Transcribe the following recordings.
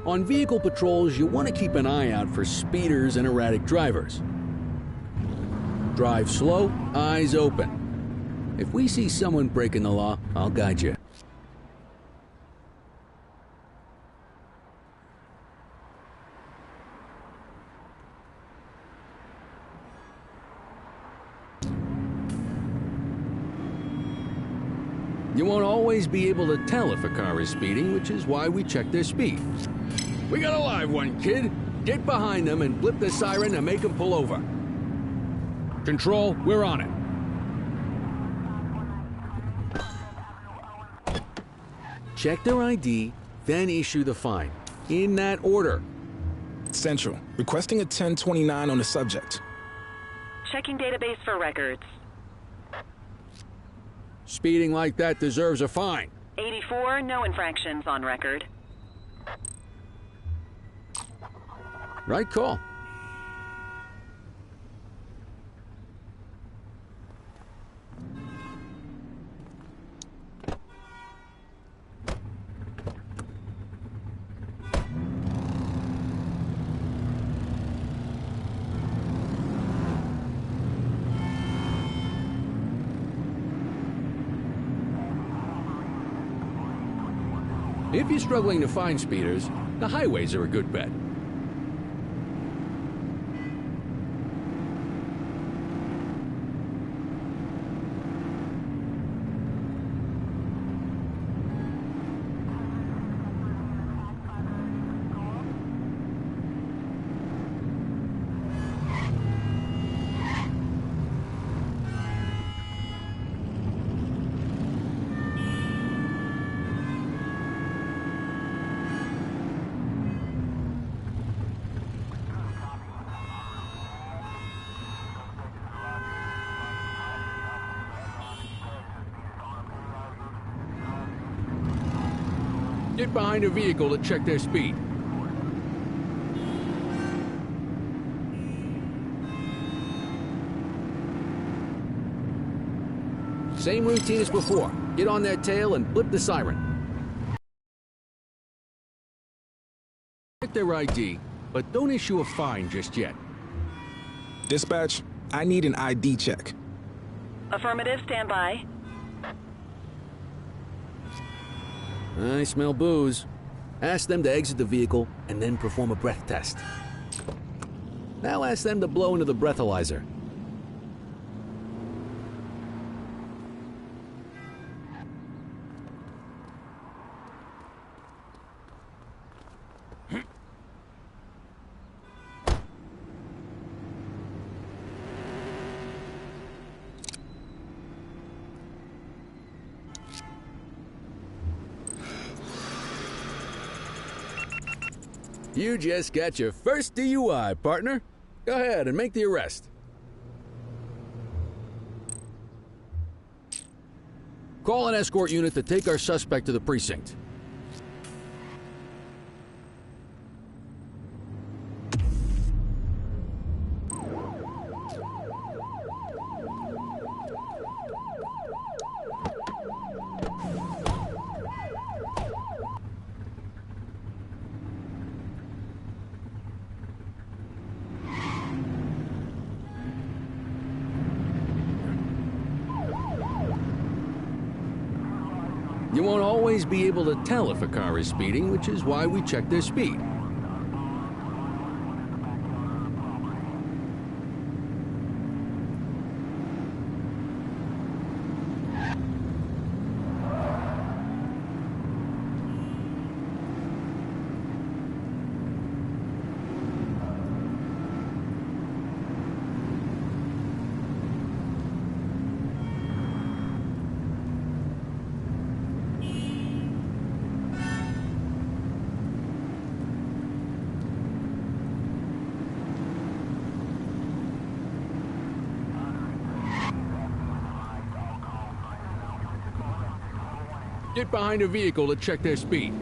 On vehicle patrols, you want to keep an eye out for speeders and erratic drivers. Drive slow, eyes open. If we see someone breaking the law, I'll guide you. You won't always be able to tell if a car is speeding, which is why we check their speed. We got a live one, kid. Get behind them and blip the siren and make them pull over. Control, we're on it. Check their ID, then issue the fine. In that order. Central, requesting a 1029 on the subject. Checking database for records. Speeding like that deserves a fine. 84, no infractions on record. Right call. If you're struggling to find speeders, the highways are a good bet. Get behind a vehicle to check their speed. Same routine as before. Get on their tail and blip the siren. Check their ID, but don't issue a fine just yet. Dispatch, I need an ID check. Affirmative, stand by. I smell booze. Ask them to exit the vehicle and then perform a breath test. Now ask them to blow into the breathalyzer. You just got your first DUI, partner. Go ahead and make the arrest. Call an escort unit to take our suspect to the precinct. You won't always be able to tell if a car is speeding, which is why we check their speed. Get behind a vehicle to check their speed.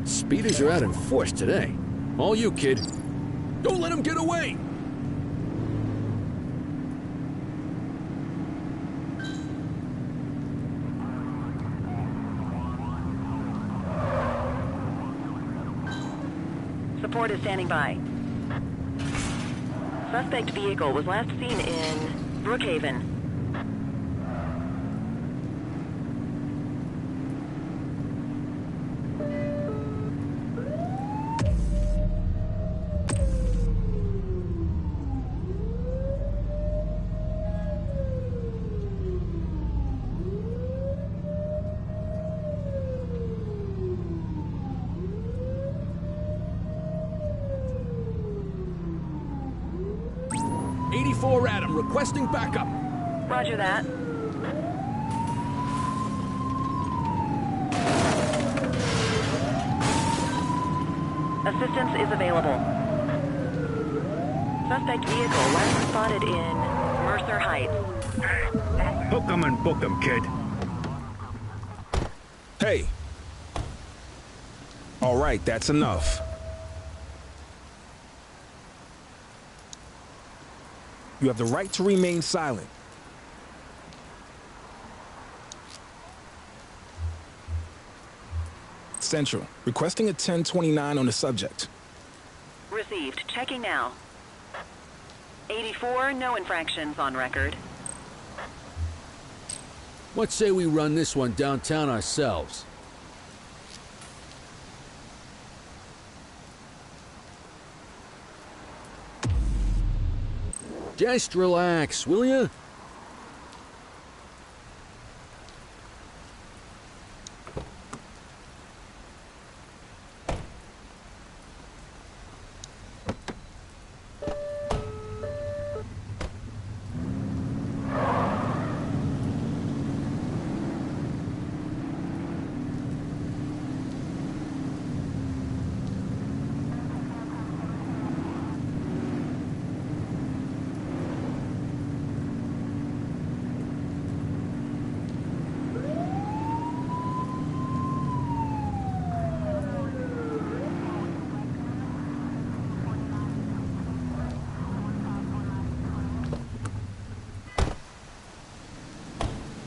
Speeders are out in force today. All you, kid. Don't let him get away! Support is standing by. Suspect vehicle was last seen in Brookhaven. Adam, requesting backup. Roger that. Assistance is available. Suspect vehicle last spotted in Mercer Heights. Hook 'em and book 'em, kid. Hey. All right, that's enough. You have the right to remain silent. Central, requesting a 1029 on the subject. Received. Checking now. 84, no infractions on record. What say we run this one downtown ourselves? Just relax, will ya?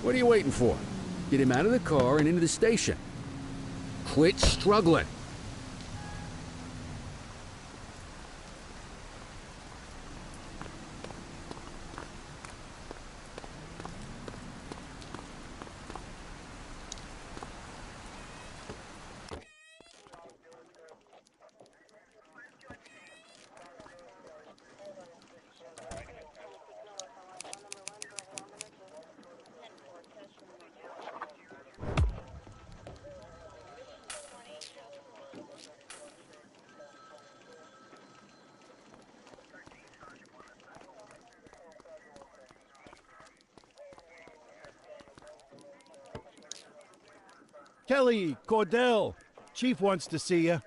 What are you waiting for? Get him out of the car and into the station. Quit struggling. Kelly, Cordell, Chief wants to see you.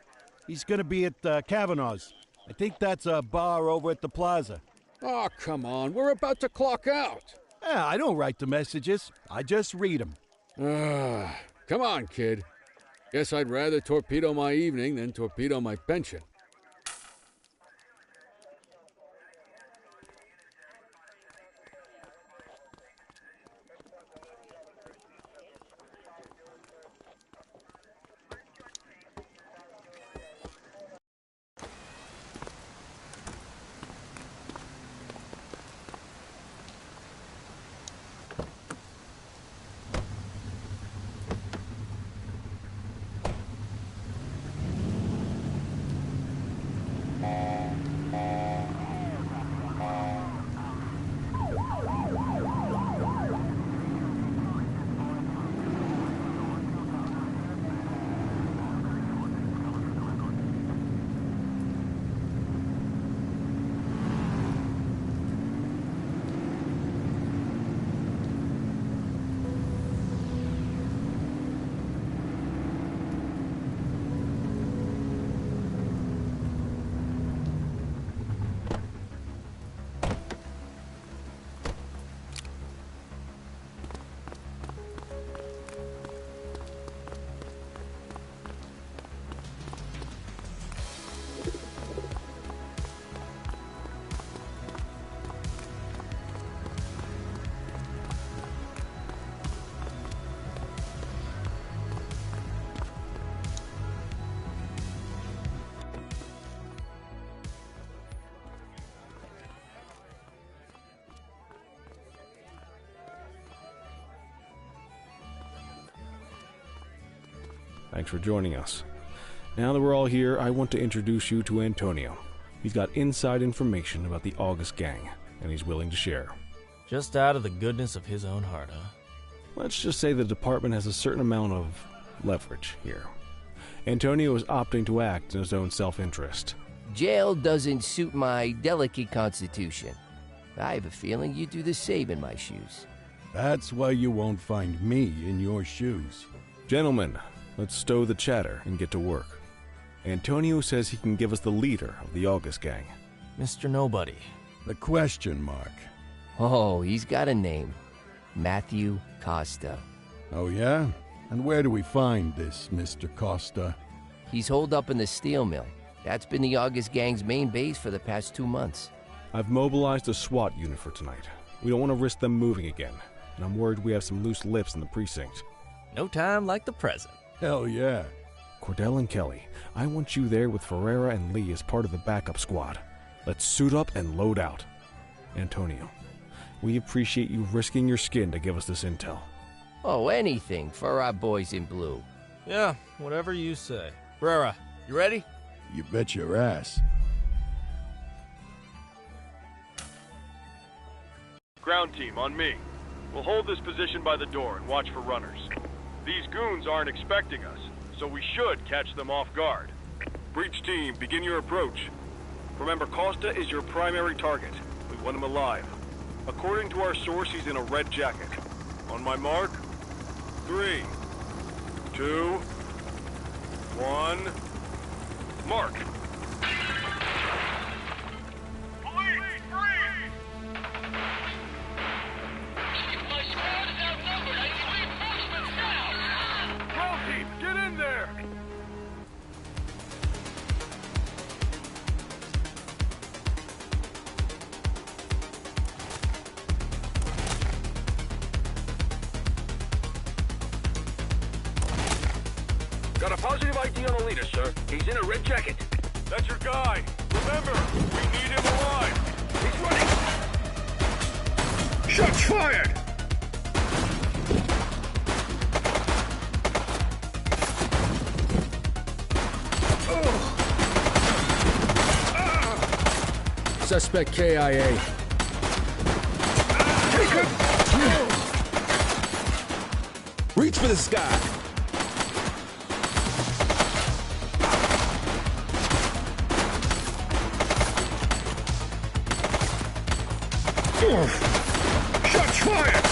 He's gonna be at Kavanaugh's. I think that's a bar over at the plaza. Oh, come on. We're about to clock out. Yeah, I don't write the messages. I just read them. Come on, kid. Guess I'd rather torpedo my evening than torpedo my pension. Thanks for joining us. Now that we're all here, I want to introduce you to Antonio. He's got inside information about the August gang, and he's willing to share. Just out of the goodness of his own heart, huh? Let's just say the department has a certain amount of leverage here. Antonio is opting to act in his own self-interest. Jail doesn't suit my delicate constitution. I have a feeling you do the same in my shoes. That's why you won't find me in your shoes. Gentlemen, let's stow the chatter and get to work. Antonio says he can give us the leader of the August gang. Mr. Nobody. The question mark. Oh, he's got a name. Matthew Costa. Oh, yeah? And where do we find this Mr. Costa? He's holed up in the steel mill. That's been the August gang's main base for the past 2 months. I've mobilized a SWAT unit for tonight. We don't want to risk them moving again, and I'm worried we have some loose lips in the precinct. No time like the present. Hell yeah. Cordell and Kelly, I want you there with Ferreira and Lee as part of the backup squad. Let's suit up and load out. Antonio, we appreciate you risking your skin to give us this intel. Oh, anything for our boys in blue. Yeah, whatever you say. Brera, you ready? You bet your ass. Ground team, on me. We'll hold this position by the door and watch for runners. These goons aren't expecting us, so we should catch them off guard. Breach team, begin your approach. Remember, Costa is your primary target. We want him alive. According to our source, he's in a red jacket. On my mark, 3, 2, 1, mark! Police, freeze! My squad is outnumbered. I need reinforcements now! Ground team, get in there! Got a positive ID on the leader, sir. He's in a red jacket. That's your guy. Remember, we need him alive. He's running. Shots fired! Suspect KIA. Take him! Reach for the sky. Shots fired!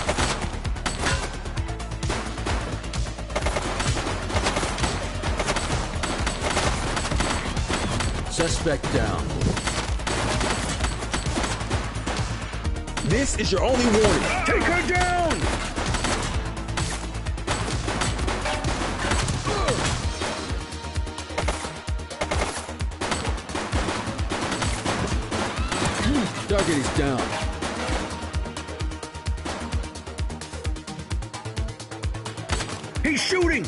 Suspect down. This is your only warning. Take her down! Target is down. He's shooting!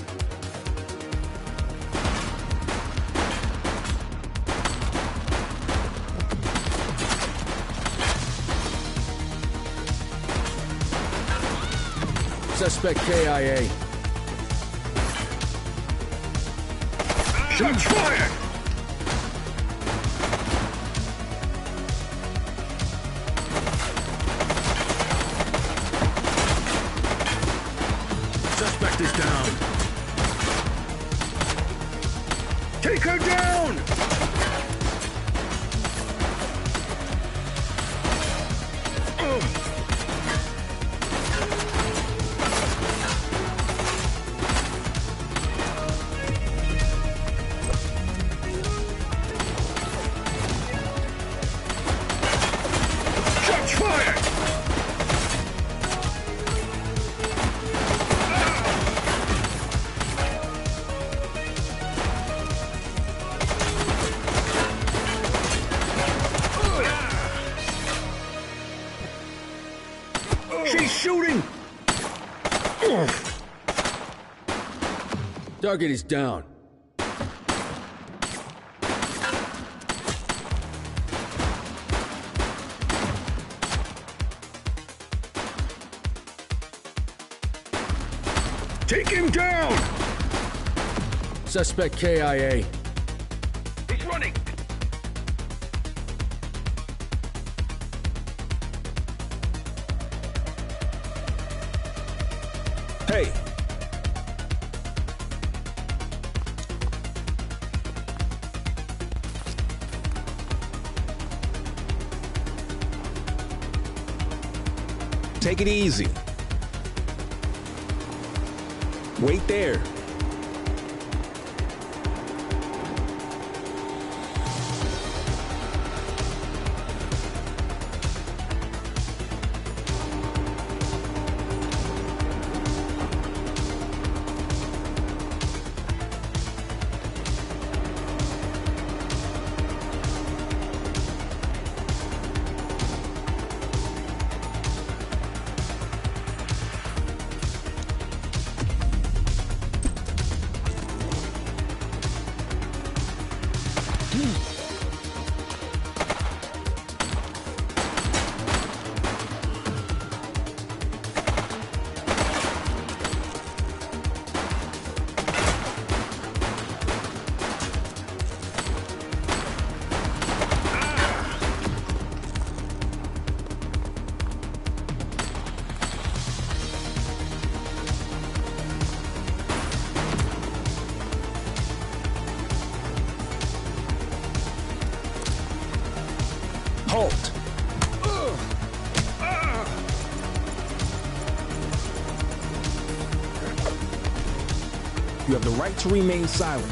Suspect KIA. Shots fired! Suspect is down. Take her down! Shots fired! She's shooting! Target is down. Take him down! Suspect KIA. He's running! Hey! Take it easy. Wait there. Halt! You have the right to remain silent.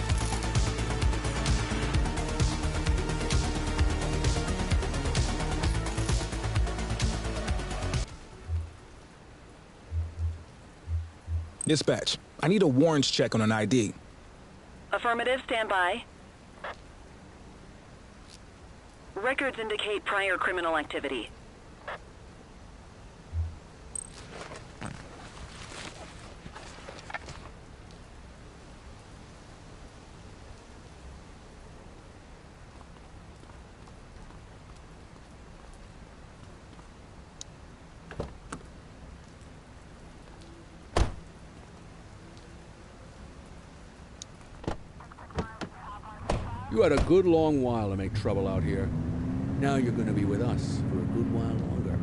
Dispatch, I need a warrants check on an ID. Affirmative, stand by. Records indicate prior criminal activity. You had a good long while to make trouble out here. Now you're gonna be with us for a good while longer.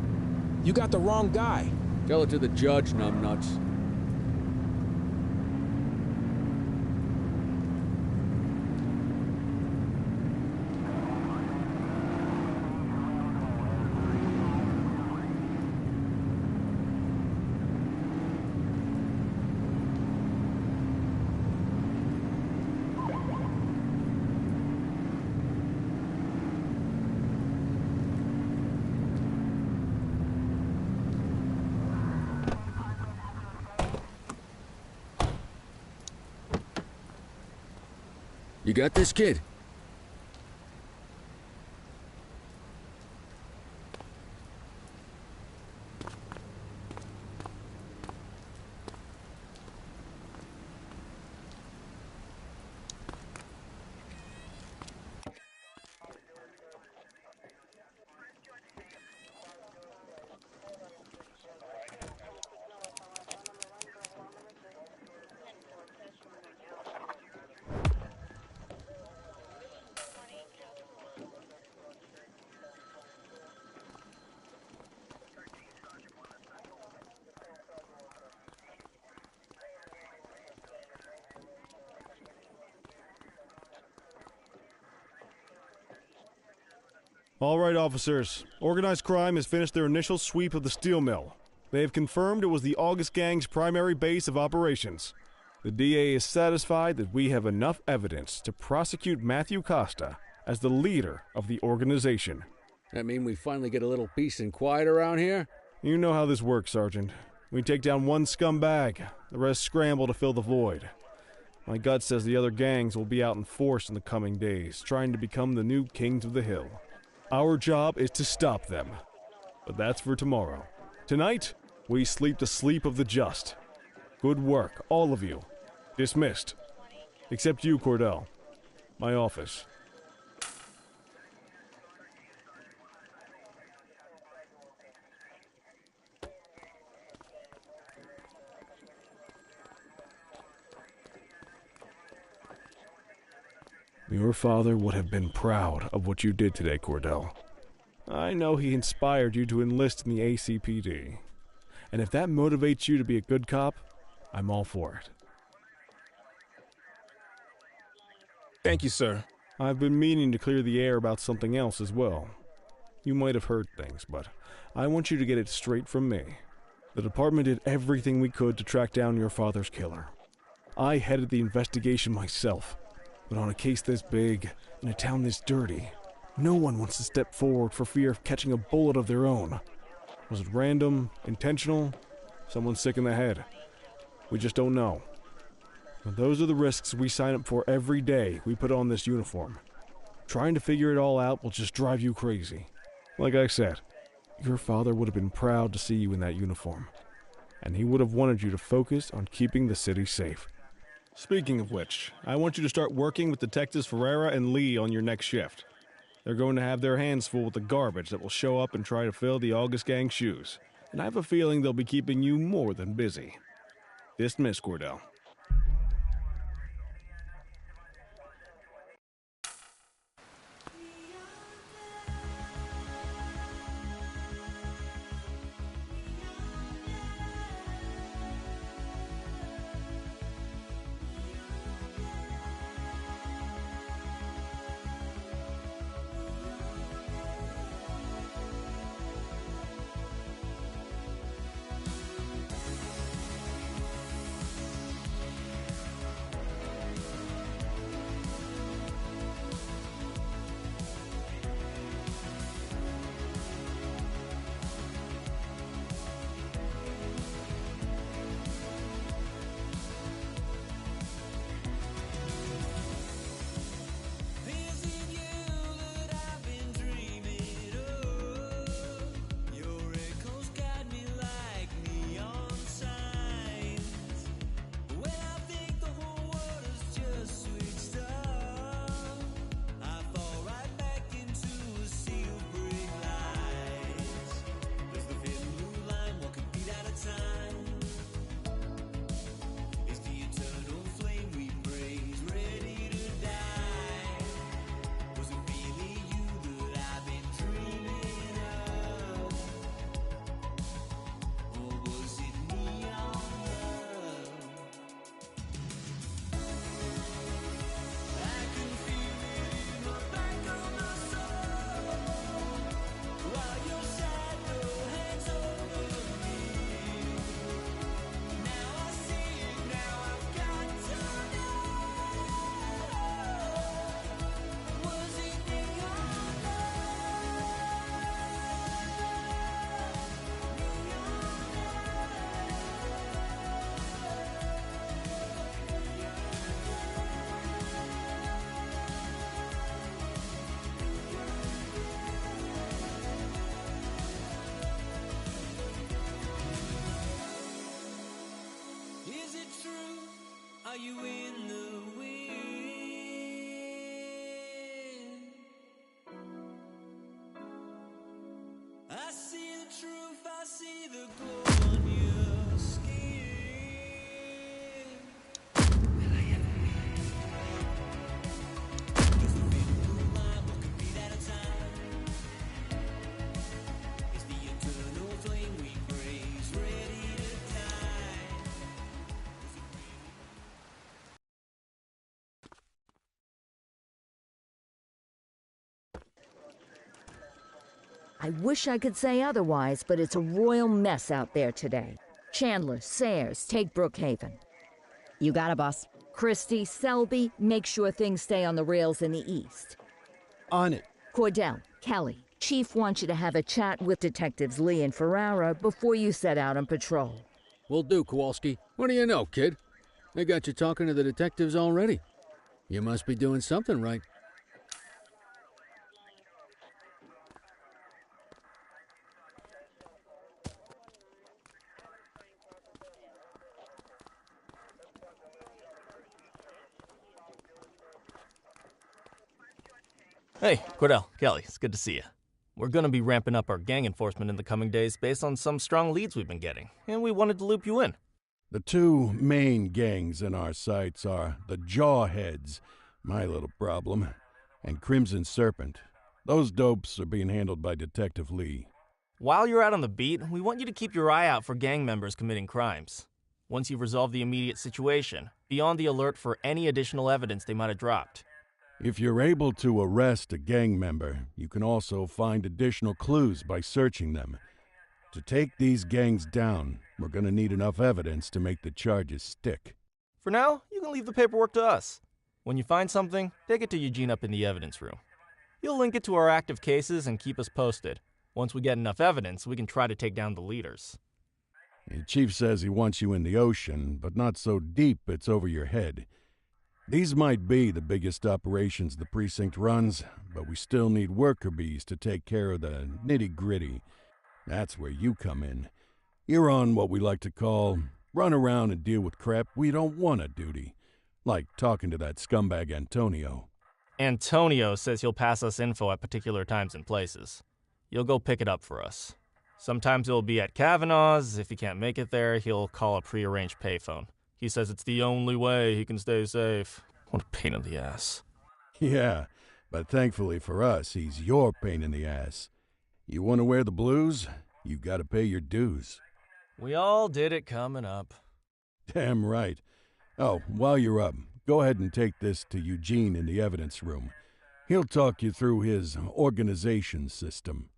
You got the wrong guy. Tell it to the judge, numbnuts. You got this, kid? All right, officers. Organized crime has finished their initial sweep of the steel mill. They have confirmed it was the August Gang's primary base of operations. The DA is satisfied that we have enough evidence to prosecute Matthew Costa as the leader of the organization. That mean we finally get a little peace and quiet around here? You know how this works, Sergeant. We take down one scumbag, the rest scramble to fill the void. My gut says the other gangs will be out in force in the coming days, trying to become the new kings of the hill. Our job is to stop them. But that's for tomorrow. Tonight, we sleep the sleep of the just. Good work, all of you. Dismissed. Except you, Cordell. My office. Your father would have been proud of what you did today, Cordell. I know he inspired you to enlist in the ACPD. And if that motivates you to be a good cop, I'm all for it. Thank you, sir. I've been meaning to clear the air about something else as well. You might have heard things, but I want you to get it straight from me. The department did everything we could to track down your father's killer. I headed the investigation myself, but on a case this big, in a town this dirty, no one wants to step forward for fear of catching a bullet of their own. Was it random, intentional, someone sick in the head? We just don't know. But those are the risks we sign up for every day we put on this uniform. Trying to figure it all out will just drive you crazy. Like I said, your father would have been proud to see you in that uniform, and he would have wanted you to focus on keeping the city safe. Speaking of which, I want you to start working with Detectives Ferreira and Lee on your next shift. They're going to have their hands full with the garbage that will show up and try to fill the August Gang's shoes, and I have a feeling they'll be keeping you more than busy. Dismiss, Cordell. I wish I could say otherwise, but it's a royal mess out there today. Chandler, Sayers, take Brookhaven. You got it, boss. Christie, Selby, make sure things stay on the rails in the east. On it. Cordell, Kelly, Chief wants you to have a chat with Detectives Lee and Ferrara before you set out on patrol. Will do, Kowalski. What do you know, kid? They got you talking to the detectives already. You must be doing something right. Hey, Cordell, Kelly, it's good to see you. We're going to be ramping up our gang enforcement in the coming days based on some strong leads we've been getting, and we wanted to loop you in. The two main gangs in our sights are the Jawheads, My little problem. And Crimson Serpent. Those dopes are being handled by Detective Lee. While you're out on the beat, we want you to keep your eye out for gang members committing crimes. Once you've resolved the immediate situation, be on the alert for any additional evidence they might have dropped. If you're able to arrest a gang member, you can also find additional clues by searching them. To take these gangs down, we're gonna need enough evidence to make the charges stick. For now, you can leave the paperwork to us. When you find something, take it to Eugene up in the evidence room. He'll link it to our active cases and keep us posted. Once we get enough evidence, we can try to take down the leaders. The chief says he wants you in the ocean, but not so deep it's over your head. These might be the biggest operations the precinct runs, but we still need worker bees to take care of the nitty-gritty. That's where you come in. You're on what we like to call run around and deal with crap we don't want to duty. Like talking to that scumbag Antonio. Antonio says he'll pass us info at particular times and places. You'll go pick it up for us. Sometimes it'll be at Kavanaugh's. If he can't make it there, he'll call a prearranged payphone. He says it's the only way he can stay safe. What a pain in the ass. Yeah, but thankfully for us, he's your pain in the ass. You want to wear the blues? You gotta pay your dues. We all did it coming up. Damn right. Oh, while you're up, go ahead and take this to Eugene in the evidence room. He'll talk you through his organization system.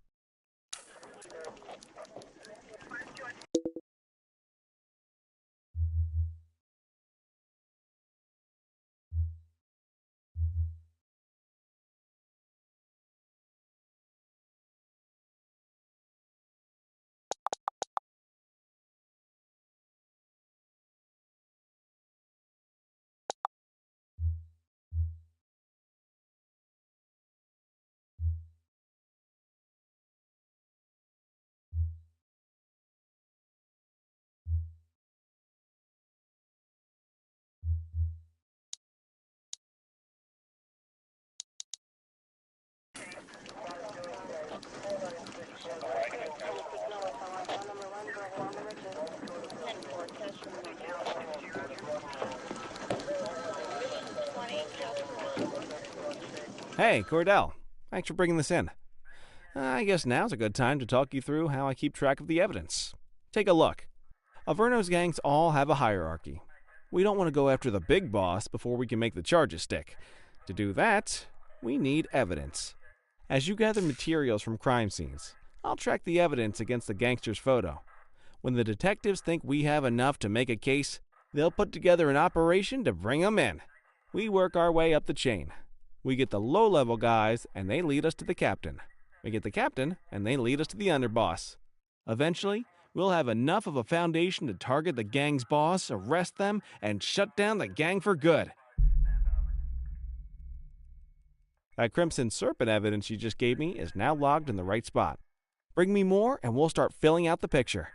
Hey, Cordell. Thanks for bringing this in. I guess now's a good time to talk you through how I keep track of the evidence. Take a look. Averno's gangs all have a hierarchy. We don't want to go after the big boss before we can make the charges stick. To do that, we need evidence. As you gather materials from crime scenes, I'll track the evidence against the gangster's photo. When the detectives think we have enough to make a case, they'll put together an operation to bring 'em in. We work our way up the chain. We get the low-level guys, and they lead us to the captain. We get the captain, and they lead us to the underboss. Eventually, we'll have enough of a foundation to target the gang's boss, arrest them, and shut down the gang for good. That Crimson Serpent evidence you just gave me is now logged in the right spot. Bring me more, and we'll start filling out the picture.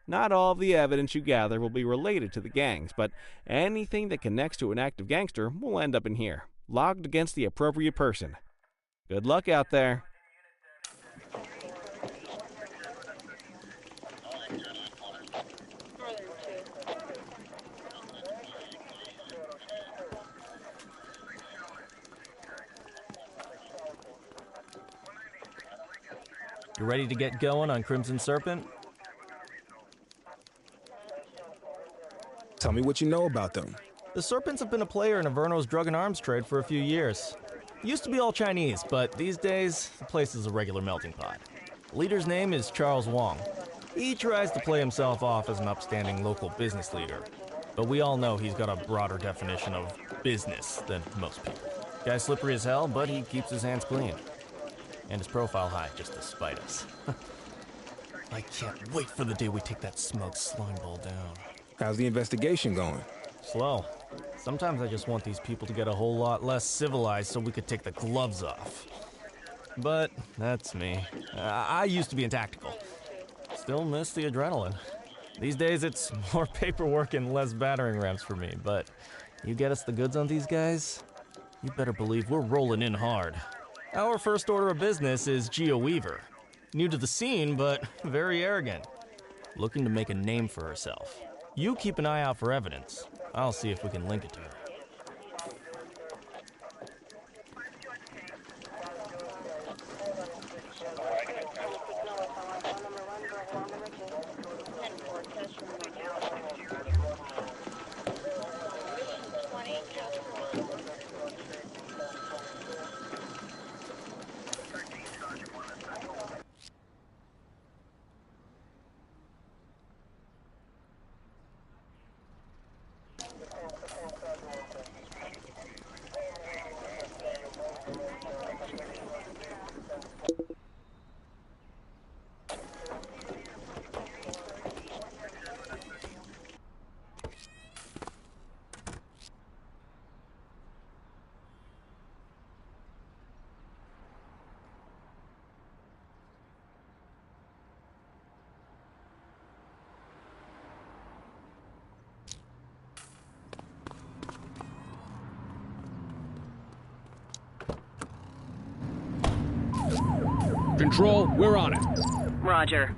Not all of the evidence you gather will be related to the gangs, but anything that connects to an active gangster will end up in here, logged against the appropriate person. Good luck out there. You ready to get going on Crimson Serpent? Tell me what you know about them. The Serpents have been a player in Averno's drug and arms trade for a few years. It used to be all Chinese, but these days, the place is a regular melting pot. The leader's name is Charles Wong. He tries to play himself off as an upstanding local business leader, but we all know he's got a broader definition of business than most people. Guy's slippery as hell, but he keeps his hands clean. And his profile high, just to spite us. I can't wait for the day we take that smug slime ball down. How's the investigation going? Slow. Sometimes I just want these people to get a whole lot less civilized so we could take the gloves off. But that's me. I used to be in tactical. Still miss the adrenaline. These days it's more paperwork and less battering rams for me, but you get us the goods on these guys, you better believe we're rolling in hard. Our first order of business is Geo Weaver. New to the scene, but very arrogant. Looking to make a name for herself. You keep an eye out for evidence. I'll see if we can link it to her. Control, we're on it. Roger.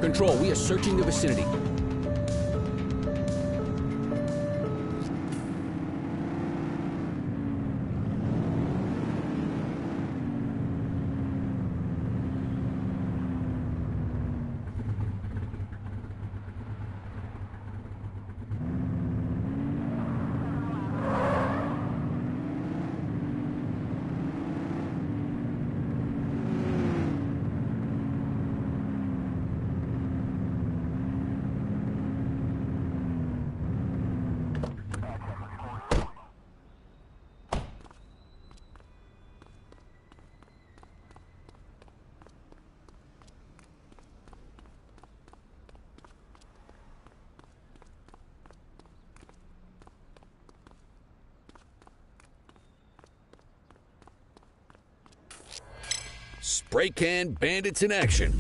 Control, we are searching the vicinity. Spray can bandits in action.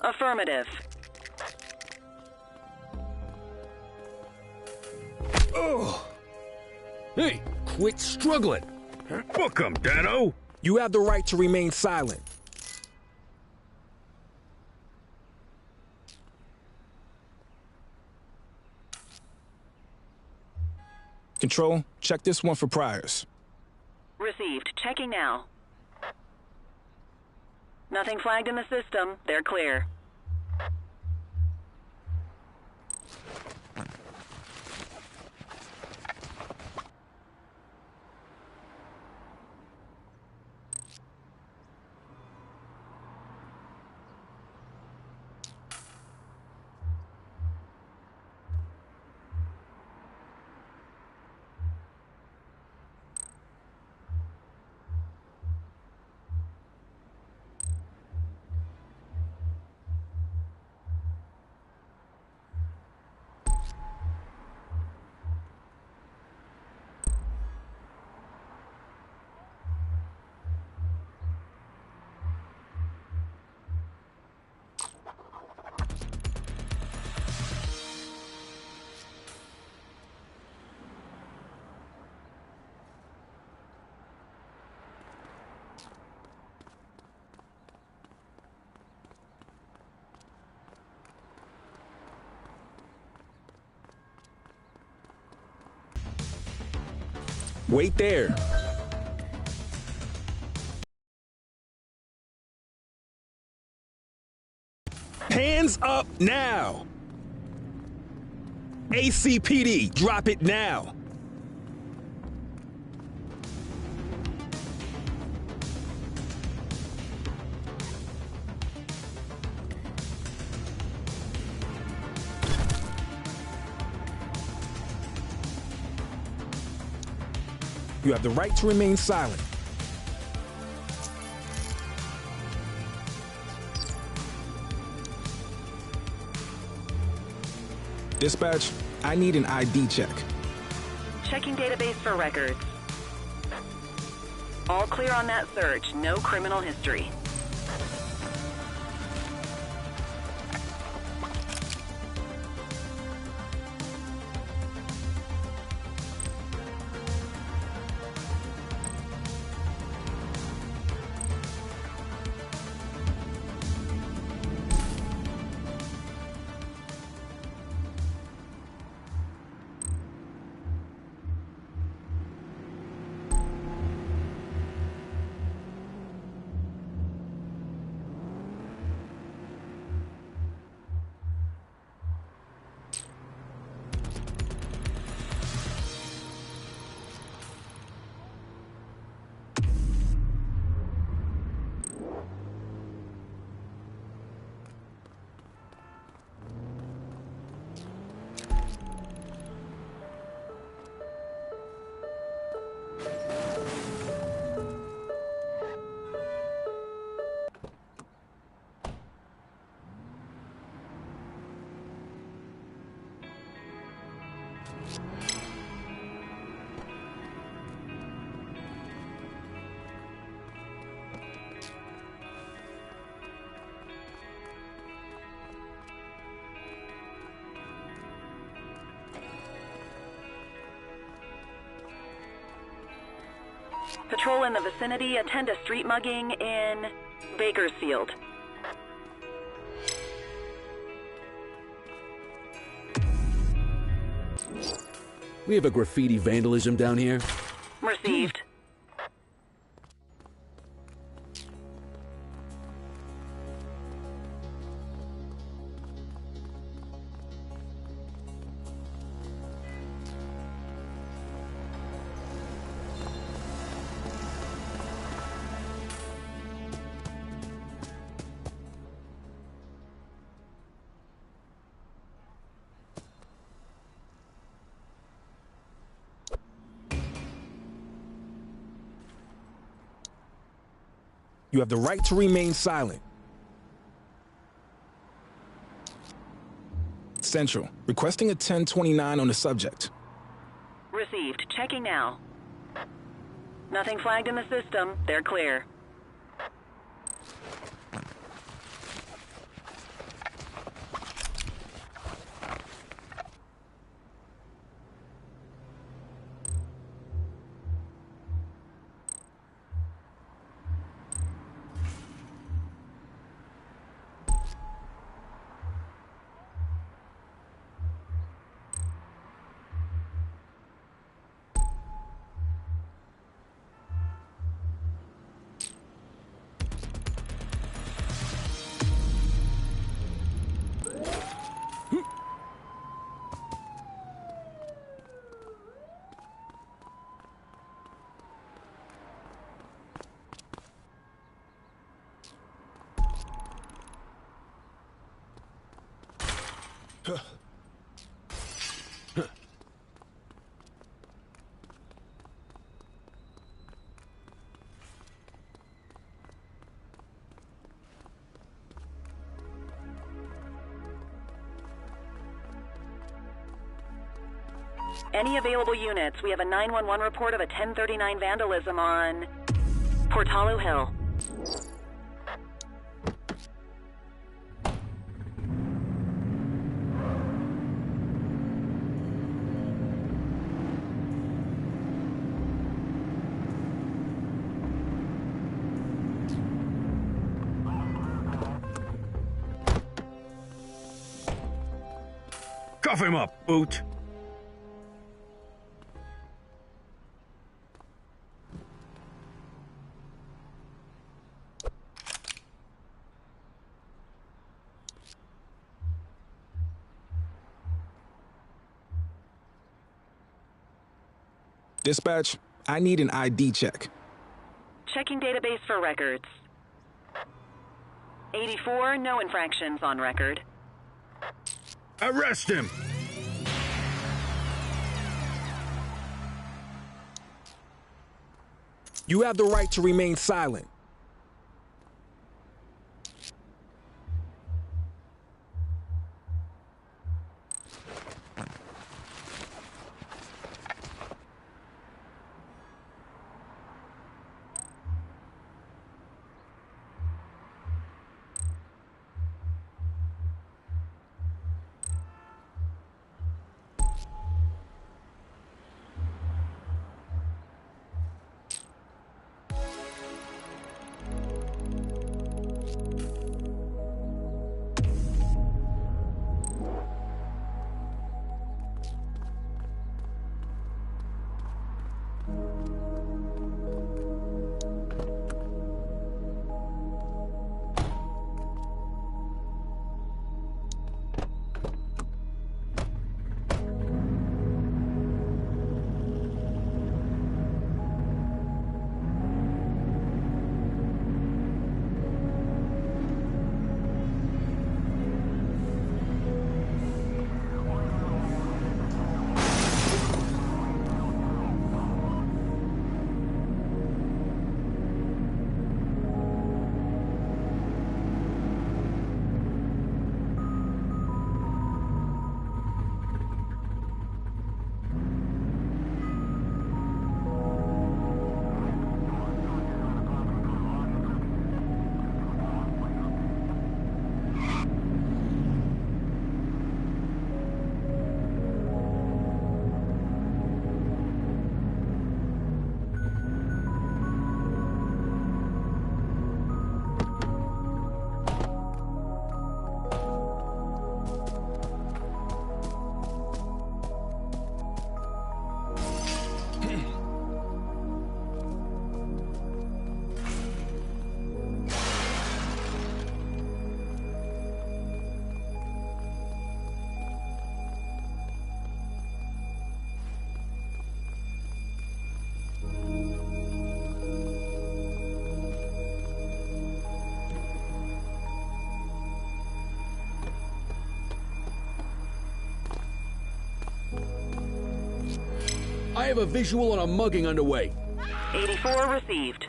Affirmative. Oh! Hey, quit struggling. Book 'em, Dano. You have the right to remain silent. Control, check this one for priors. Received. Checking now. Nothing flagged in the system. They're clear. Wait there. Hands up now. ACPD, drop it now. You have the right to remain silent. Dispatch, I need an ID check. Checking database for records. All clear on that search. No criminal history. Patrol in the vicinity, attend a street mugging in Bakersfield. We have a graffiti vandalism down here. Received. You have the right to remain silent. Central, requesting a 1029 on the subject. Received. Checking now. Nothing flagged in the system. They're clear. Any available units? We have a 911 report of a 1039 vandalism on Portalo Hill. Cuff him up, Boot. Dispatch, I need an ID check. Checking database for records. 84, no infractions on record. Arrest him! You have the right to remain silent. have a visual on a mugging underway. 84 received.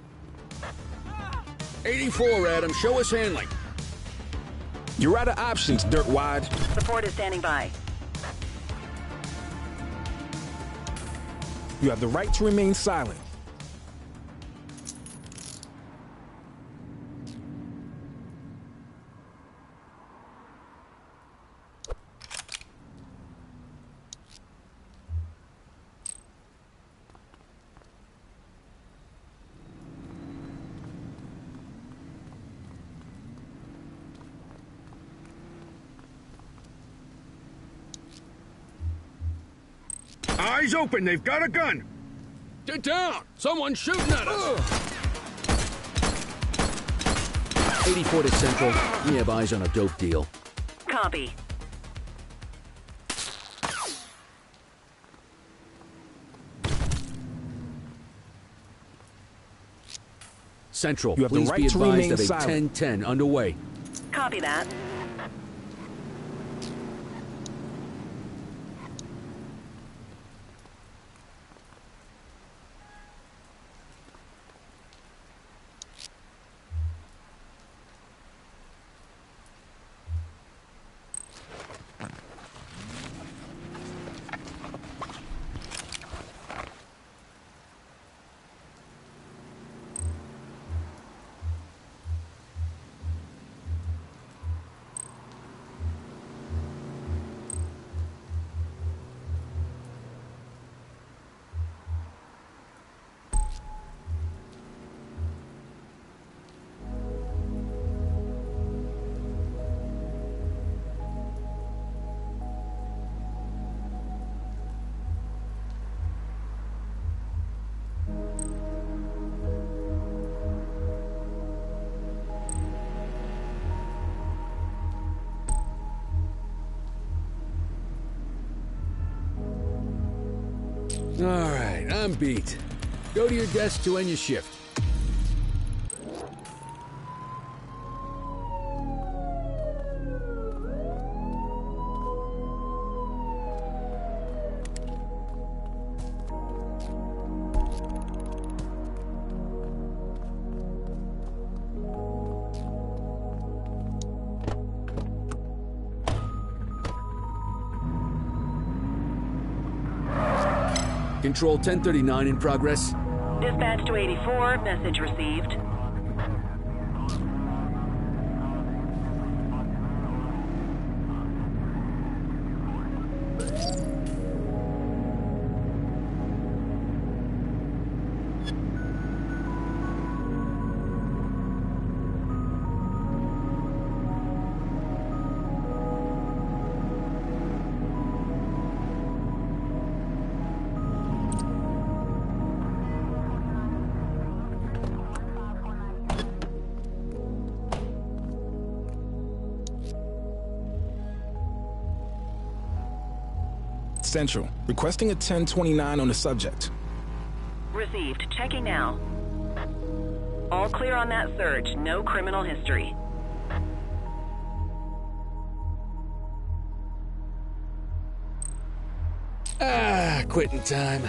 84, Adam. Show us handling. You're out of options, dirtwad. Support is standing by. You have the right to remain silent. Eyes open, they've got a gun! Get down! Someone's shooting at us! 84 to Central. We have eyes on a dope deal. Copy. Central, You have the please right be to advised remain of a silent. 10-10 underway. Copy that. All right, I'm beat. Go to your desk to end your shift. Control 1039 in progress. Dispatch to 84, message received. Central, requesting a 1029 on the subject. Received. Checking now. All clear on that search. No criminal history. Quitting time.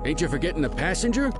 Ain't you forgetting the passenger?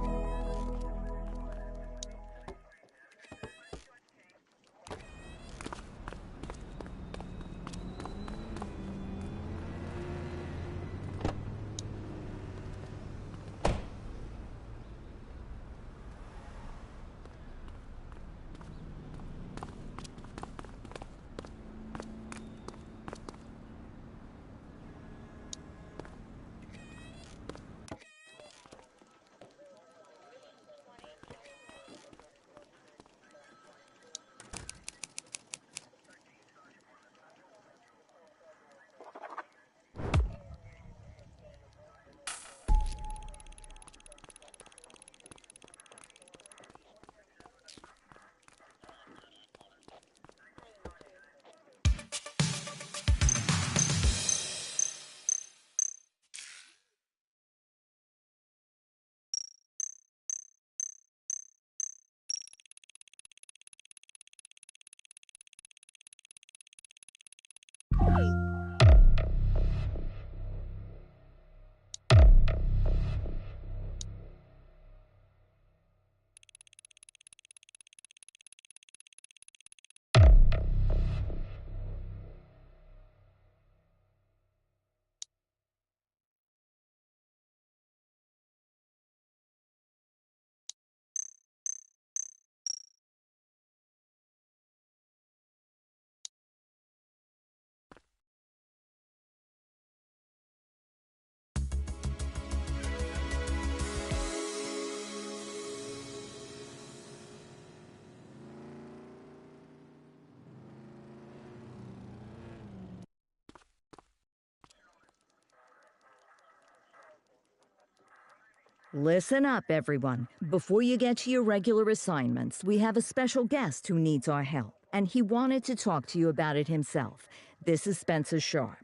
Listen up, everyone. Before you get to your regular assignments, we have a special guest who needs our help, and he wanted to talk to you about it himself. This is Spencer Sharp.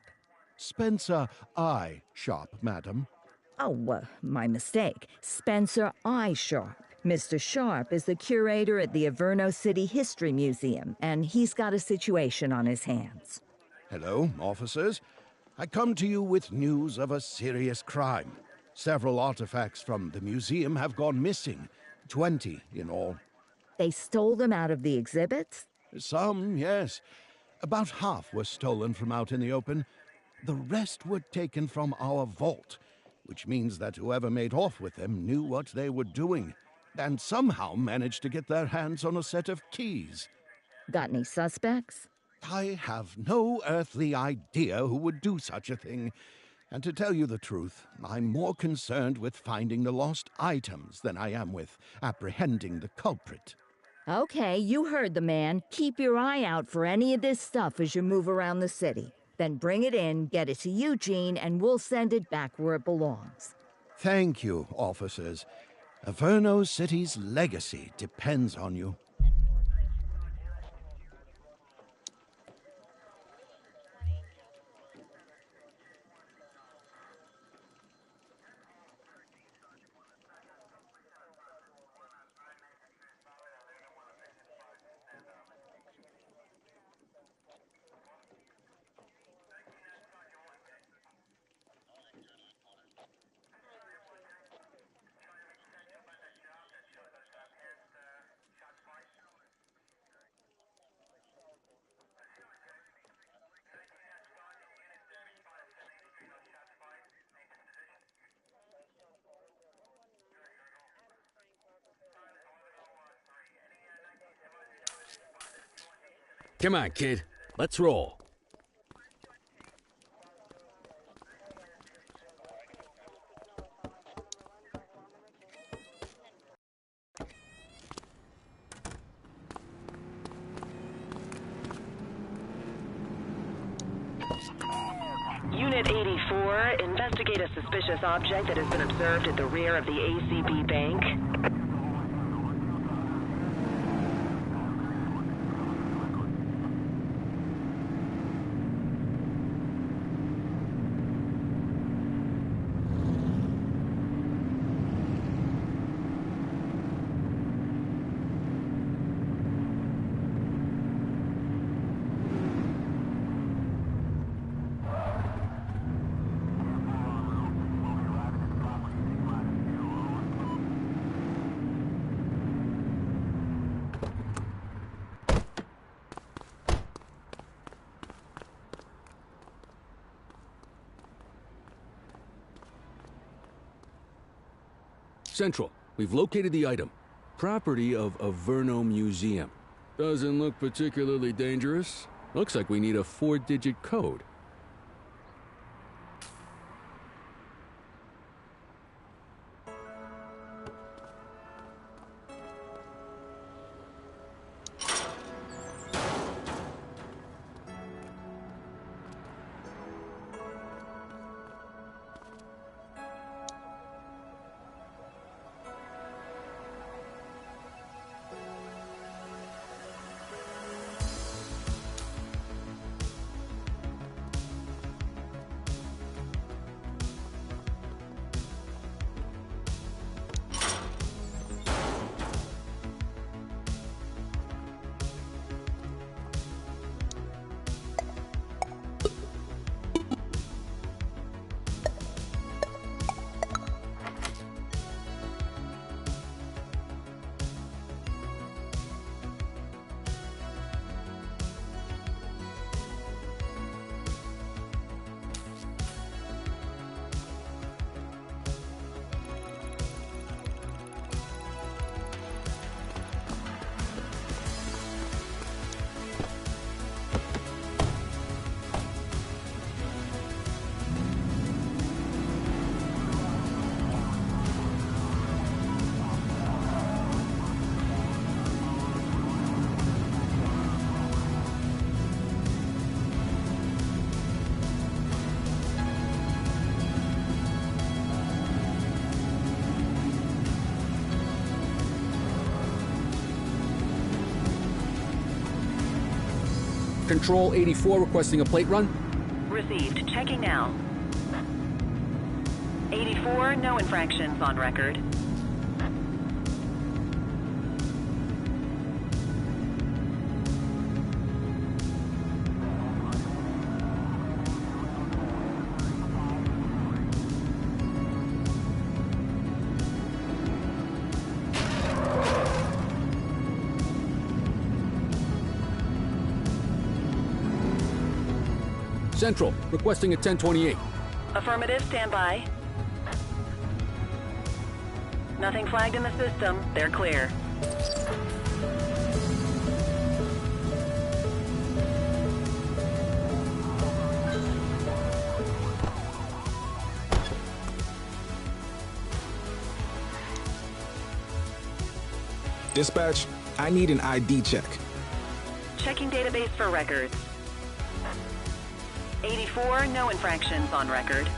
Spencer I. Sharp, madam. Oh, my mistake. Spencer I. Sharp. Mr. Sharp is the curator at the Averno City History Museum, and he's got a situation on his hands. Hello, officers. I come to you with news of a serious crime. Several artifacts from the museum have gone missing. 20 in all. They stole them out of the exhibits? Some, yes. About half were stolen from out in the open. The rest were taken from our vault, which means that whoever made off with them knew what they were doing, and somehow managed to get their hands on a set of keys. Got any suspects? I have no earthly idea who would do such a thing. And to tell you the truth, I'm more concerned with finding the lost items than I am with apprehending the culprit. Okay, you heard the man. Keep your eye out for any of this stuff as you move around the city. Then bring it in, get it to Eugene, and we'll send it back where it belongs. Thank you, officers. Averno City's legacy depends on you. Come on, kid. Let's roll. Unit 84, investigate a suspicious object that has been observed at the rear of the ACB Bank. Central, we've located the item. Property of Averno Museum. Doesn't look particularly dangerous. Looks like we need a 4-digit code. Control 84 requesting a plate run. Received. Checking now. 84, no infractions on record. Central, requesting a 1028. Affirmative, stand by. Nothing flagged in the system. They're clear. Dispatch, I need an ID check. Checking database for records. 84, no infractions on record.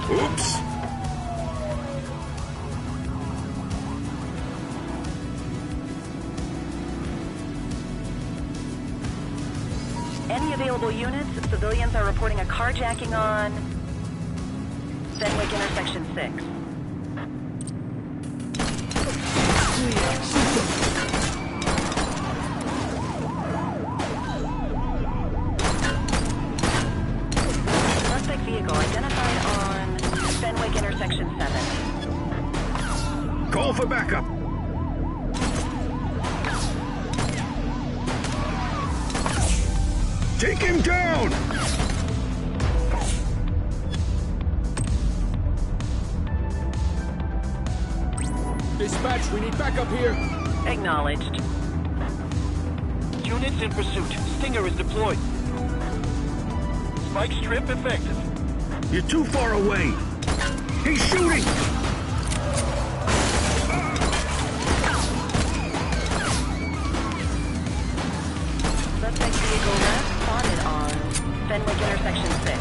Oops! Any available units? Civilians are reporting a carjacking on Fenwick intersection 6. Suspect vehicle identified on Fenwick intersection 7. Call for backup. Take him down! Dispatch, we need backup here. Acknowledged. Units in pursuit. Stinger is deployed. Spike strip effective. You're too far away. He's shooting! Suspect vehicle left spotted on Fenwick intersection 6.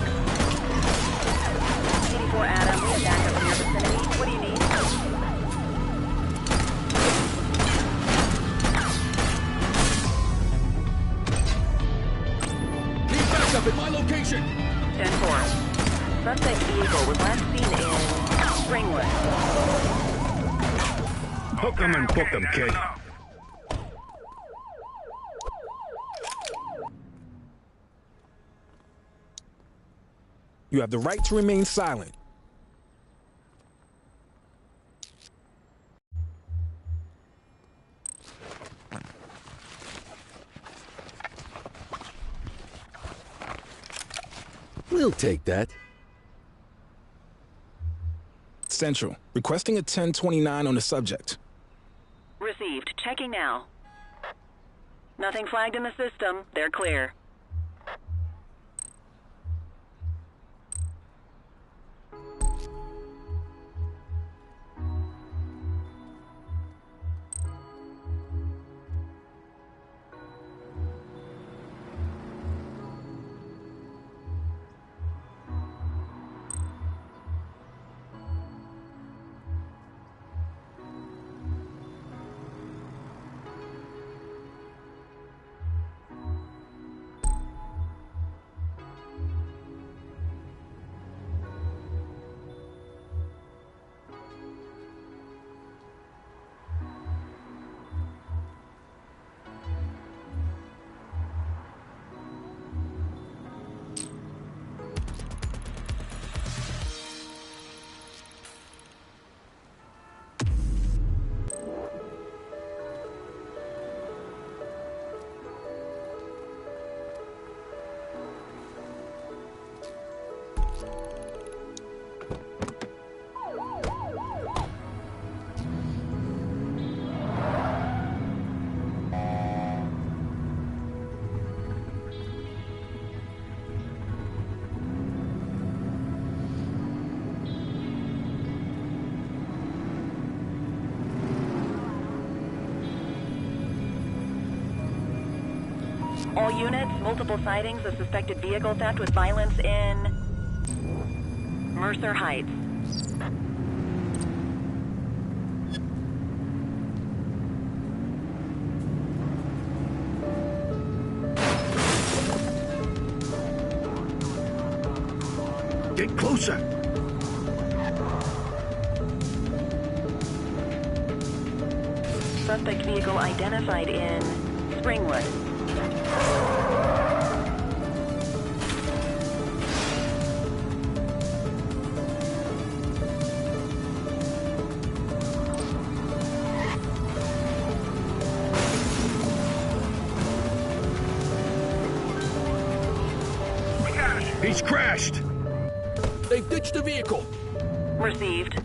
84 Adam, we have backup in your vicinity. What do you need? Need backup at my location. 10-4. Suspect vehicle was last seen in Springwood. Hook 'em and book 'em, kid. You have the right to remain silent. We'll take that. Central, requesting a 1029 on the subject. Received. Checking now. Nothing flagged in the system. They're clear. All units, multiple sightings of suspected vehicle theft with violence in Mercer Heights. Get closer. Suspect vehicle identified in Springwood. He's crashed. They've ditched the vehicle. Received.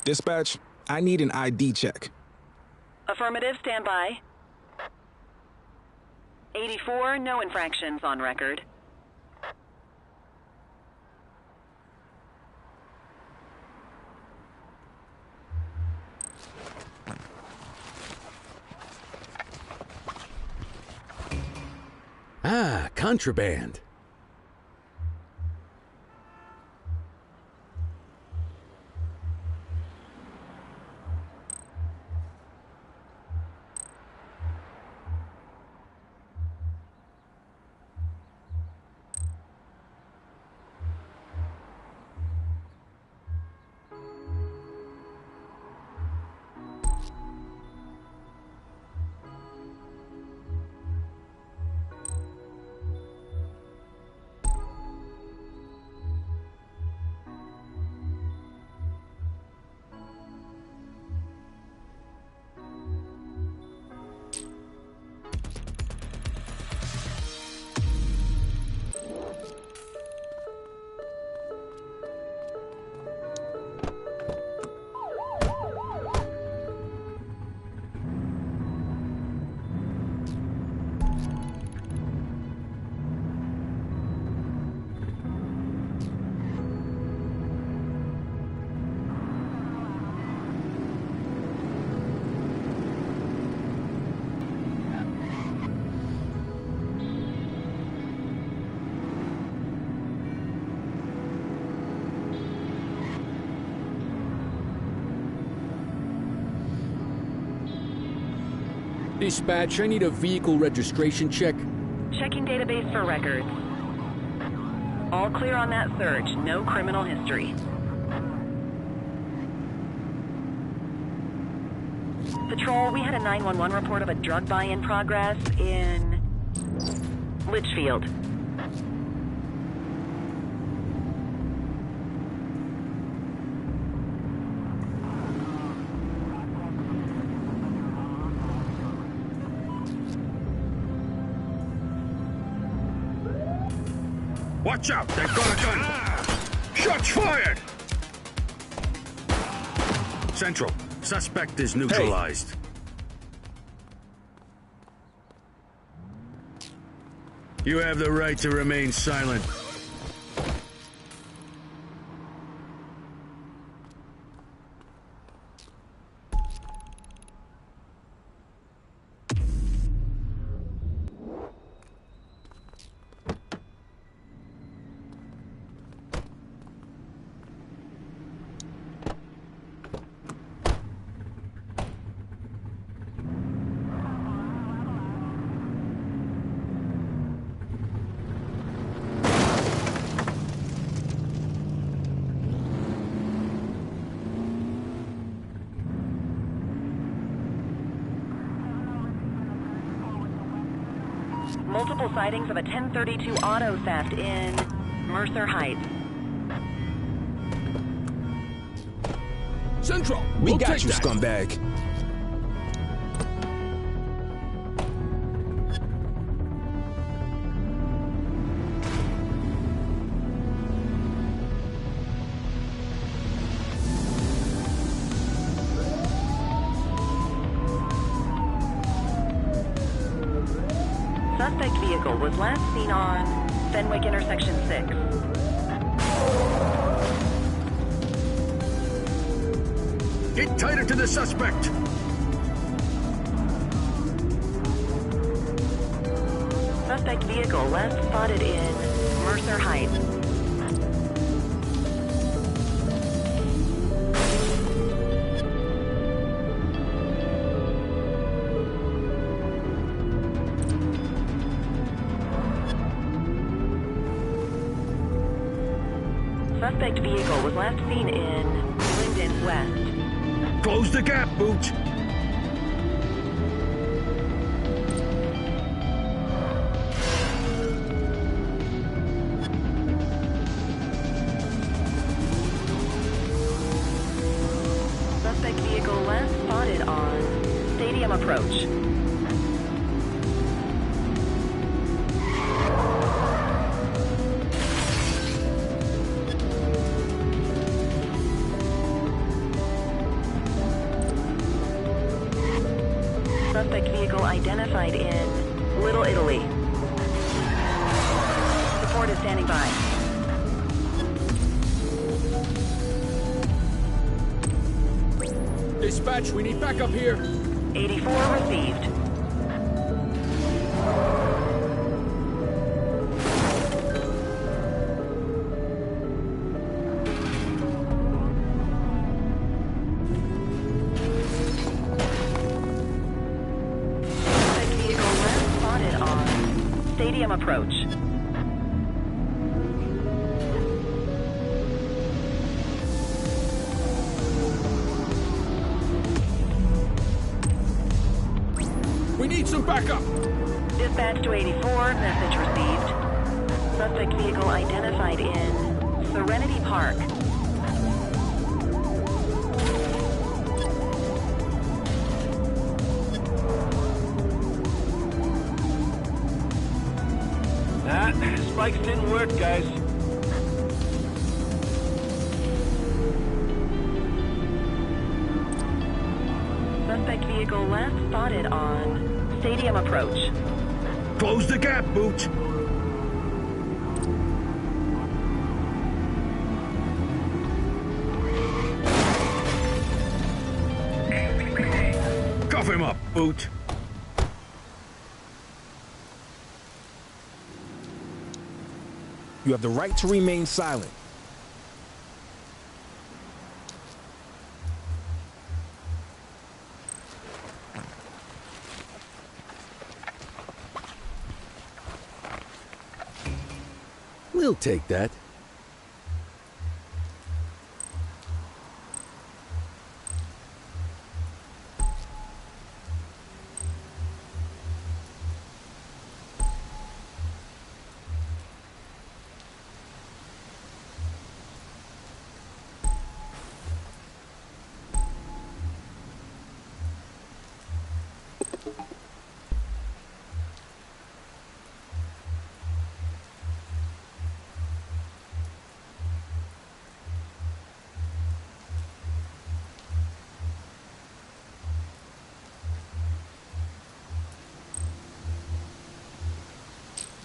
Dispatch, I need an ID check. Affirmative, stand by. 84, no infractions on record. Ah, contraband. Dispatch, I need a vehicle registration check. Checking database for records. All clear on that search. No criminal history. Patrol, we had a 911 report of a drug buy in progress in Litchfield. Watch out, they've got a gun. Shots fired. Central, suspect is neutralized. You have the right to remain silent. Multiple sightings of a 1032 auto theft in Mercer Heights. Central, We got you, scumbag. Suspect vehicle was last seen on Fenwick intersection 6. Get tighter to the suspect! Suspect vehicle last spotted in Mercer Heights. Suspect vehicle was last seen in Linden West. Close the gap, Boot! Suspect vehicle last spotted on Stadium Approach. Suspect vehicle identified in Little Italy. Support is standing by. Dispatch, we need backup here. 84 received. Suspect vehicle last spotted on Stadium Approach. We need some backup. Dispatch to 84, message received. Suspect vehicle identified in Serenity Park. Spikes didn't work, guys. Suspect vehicle last spotted on Stadium Approach. Close the gap, Boot! Cuff him up, Boot! You have the right to remain silent. We'll take that.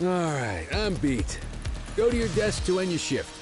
All right, I'm beat. Go to your desk to end your shift.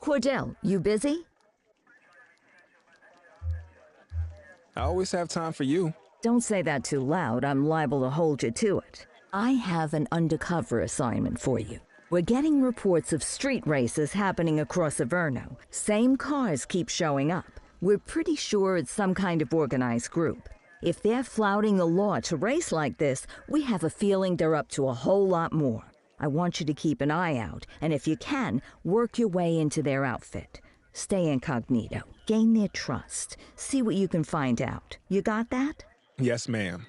Cordell, you busy? I always have time for you. Don't say that too loud. I'm liable to hold you to it. I have an undercover assignment for you. We're getting reports of street races happening across Averno. Same cars keep showing up. We're pretty sure it's some kind of organized group. If they're flouting the law to race like this, we have a feeling they're up to a whole lot more. I want you to keep an eye out, and if you can, work your way into their outfit. Stay incognito, gain their trust, see what you can find out. You got that? Yes, ma'am.